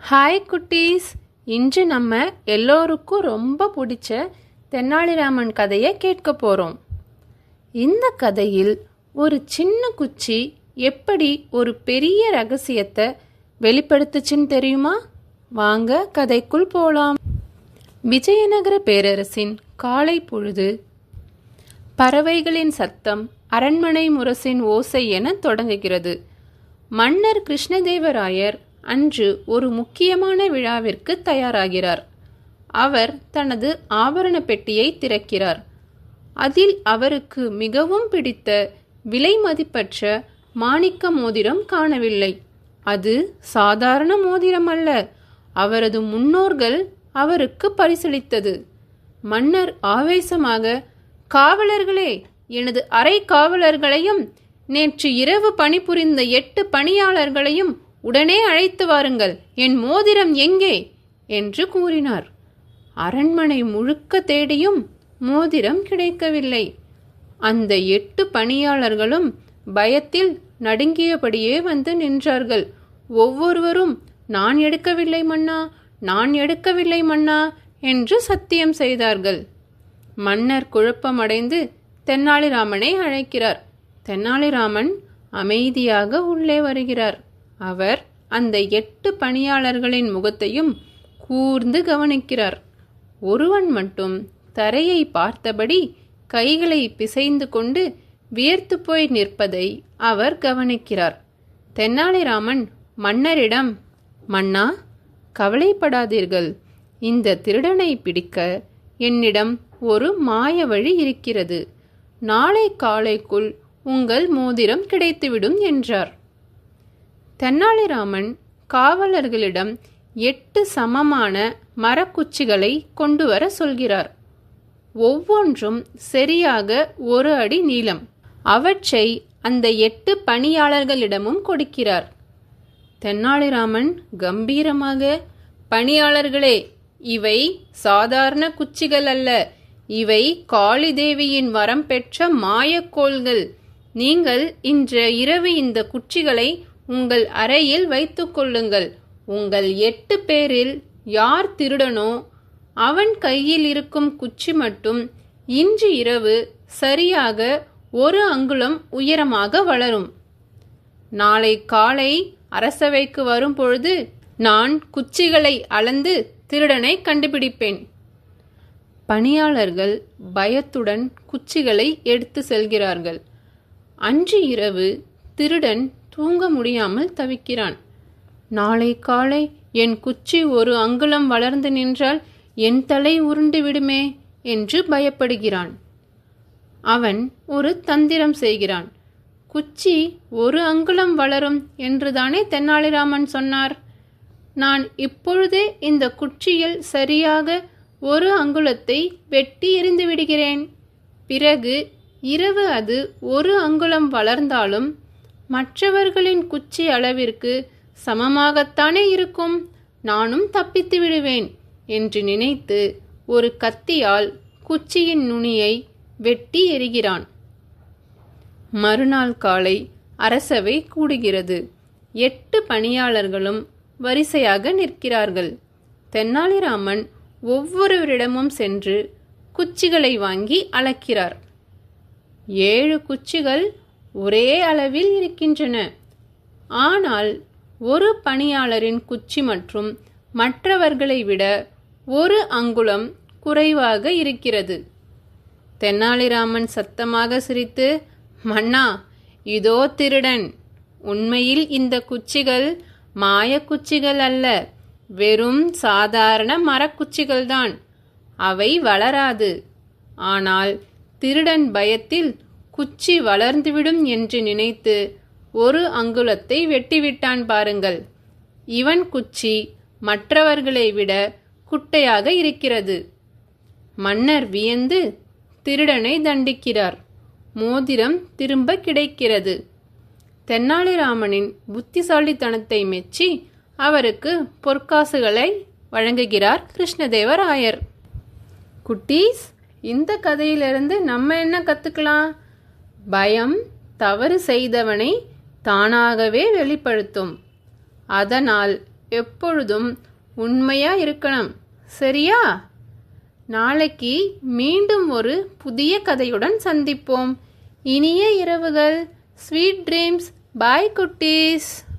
Hi குட்டீஸ், இன்று நம்ம எல்லோருக்கும் ரொம்ப பிடிச்ச தெனாலிராமன் கதையை கேட்க போகிறோம். இந்த கதையில் ஒரு சின்ன குச்சி எப்படி ஒரு பெரிய ரகசியத்தை வெளிப்படுத்துச்சுன்னு தெரியுமா? வாங்க கதைக்குள் போகலாம். விஜயநகர பேரரசின் காலை பொழுது பறவைகளின் சத்தம், அரண்மனை முரசின் ஓசை என தொடங்குகிறது. மன்னர் கிருஷ்ணதேவராயர் அன்று ஒரு முக்கியமான விழாவிற்கு தயாராகிறார். அவர் தனது ஆபரண பெட்டியை திறக்கிறார். அதில் அவருக்கு மிகவும் பிடித்த விலை மதிப்பற்ற மாணிக்க மோதிரம் காணவில்லை. அது சாதாரண மோதிரம் அல்ல, அவரது முன்னோர்கள் அவருக்கு பரிசளித்தது. மன்னர் ஆவேசமாக, காவலர்களே, எனது அரை காவலர்களையும் நேற்று இரவு பணிபுரிந்த 8 பணியாளர்களையும் உடனே அழைத்து வாருங்கள், என் மோதிரம் எங்கே என்று கூறினார். அரண்மனை முழுக்க தேடியும் மோதிரம் கிடைக்கவில்லை. அந்த 8 பணியாளர்களும் பயத்தில் நடுங்கியபடியே வந்து நின்றார்கள். ஒவ்வொருவரும், நான் எடுக்கவில்லை மன்னா, நான் எடுக்கவில்லை மன்னா என்று சத்தியம் செய்தார்கள். மன்னர் குழப்பமடைந்து தெனாலிராமனை அழைக்கிறார். தெனாலிராமன் அமைதியாக உள்ளே வருகிறார். அவர் அந்த 8 பணியாளர்களின் முகத்தையும் கூர்ந்து கவனிக்கிறார். ஒருவன் மட்டும் தரையை பார்த்தபடி கைகளை பிசைந்து கொண்டு வியர்த்து போய் நிற்பதை அவர் கவனிக்கிறார். தெனாலிராமன் மன்னரிடம், மன்னா, கவலைப்படாதீர்கள், இந்த திருடனை பிடிக்க என்னிடம் ஒரு மாய வழி இருக்கிறது. நாளை காலைக்குள் உங்கள் மோதிரம் கிடைத்துவிடும் என்றார். தெனாலிராமன் காவலர்களிடம் 8 சமமான மரக்குச்சிகளை கொண்டு வர சொல்கிறார். ஒவ்வொன்றும் சரியாக 1 அடி நீளம். அவற்றை அந்த 8 பணியாளர்களிடமும் கொடுக்கிறார். தெனாலிராமன் கம்பீரமாக, பணியாளர்களே, இவை சாதாரண குச்சிகள் அல்ல, இவை காளி தேவியின் வரம் பெற்ற மாயக்கோள்கள். நீங்கள் இன்று இரவு இந்த குச்சிகளை உங்கள் அறையில் வைத்துக் கொள்ளுங்கள். உங்கள் 8 பேரில் யார் திருடனோ அவன் கையில் இருக்கும் குச்சி மட்டும் இன்று இரவு சரியாக 1 அங்குலம் உயரமாக வளரும். நாளை காலை அரசவைக்கு வரும் பொழுது நான் குச்சிகளை அளந்து திருடனை கண்டுபிடிப்பேன். பணியாளர்கள் பயத்துடன் குச்சிகளை எடுத்து செல்கிறார்கள். அன்று இரவு திருடன் தூங்க முடியாமல் தவிக்கிறான். நாளை காலை என் குச்சி 1 அங்குலம் வளர்ந்து நின்றால் என் தலை உருண்டு விடுமே என்று பயப்படுகிறான். அவன் ஒரு தந்திரம் செய்கிறான். குச்சி 1 அங்குலம் வளரும் என்றுதானே தெனாலிராமன் சொன்னார். நான் இப்பொழுதே இந்த குச்சியில் சரியாக 1 அங்குலத்தை வெட்டி எறிந்து விடுகிறேன். பிறகு இரவு அது 1 அங்குலம் வளர்ந்தாலும் மற்றவர்களின் குச்சி அளவிற்கு சமமாகத்தானே இருக்கும். நானும் தப்பித்து விடுவேன் என்று நினைத்து ஒரு கத்தியால் குச்சியின் நுனியை வெட்டி எறிகிறான். மறுநாள் காலை அரசவை கூடுகிறது. 8 பணியாளர்களும் வரிசையாக நிற்கிறார்கள். தெனாலிராமன் ஒவ்வொருவரிடமும் சென்று குச்சிகளை வாங்கி அளக்கிறார். 7 குச்சிகள் ஒரே அளவில் இருக்கின்றன. ஆனால் ஒரு பணியாளரின் குச்சி மற்றும் மற்றவர்களை விட 1 அங்குலம் குறைவாக இருக்கிறது. தெனாலிராமன் சத்தமாக சிரித்து, மன்னா, இதோ திருடன். உண்மையில் இந்த குச்சிகள் மாய குச்சிகள் அல்ல, வெறும் சாதாரண மரக்குச்சிகள்தான். அவை வளராது. ஆனால் திருடன் பயத்தில் குச்சி வளர்ந்துவிடும் என்று நினைத்து 1 அங்குலத்தை வெட்டிவிட்டான் பாருங்கள். இவன் குச்சி மற்றவர்களை விட குட்டையாக இருக்கிறது. மன்னர் வியந்து திருடனை தண்டிக்கிறார். மோதிரம் திரும்ப கிடைக்கிறது. தெனாலிராமனின் புத்திசாலித்தனத்தை மெச்சி அவருக்கு பொற்காசுகளை வழங்குகிறார் கிருஷ்ணதேவராயர். குட்டீஸ், இந்த கதையிலிருந்து நம்ம என்ன கற்றுக்கலாம்? பயம் தவறு செய்தவனை தானாகவே வெளிப்படுத்தும். அதனால் எப்பொழுதும் உண்மையா இருக்கணும், சரியா? நாளைக்கு மீண்டும் ஒரு புதிய கதையுடன் சந்திப்போம். இனிய இரவுகள். Sweet dreams. பாய் குட்டீஸ்.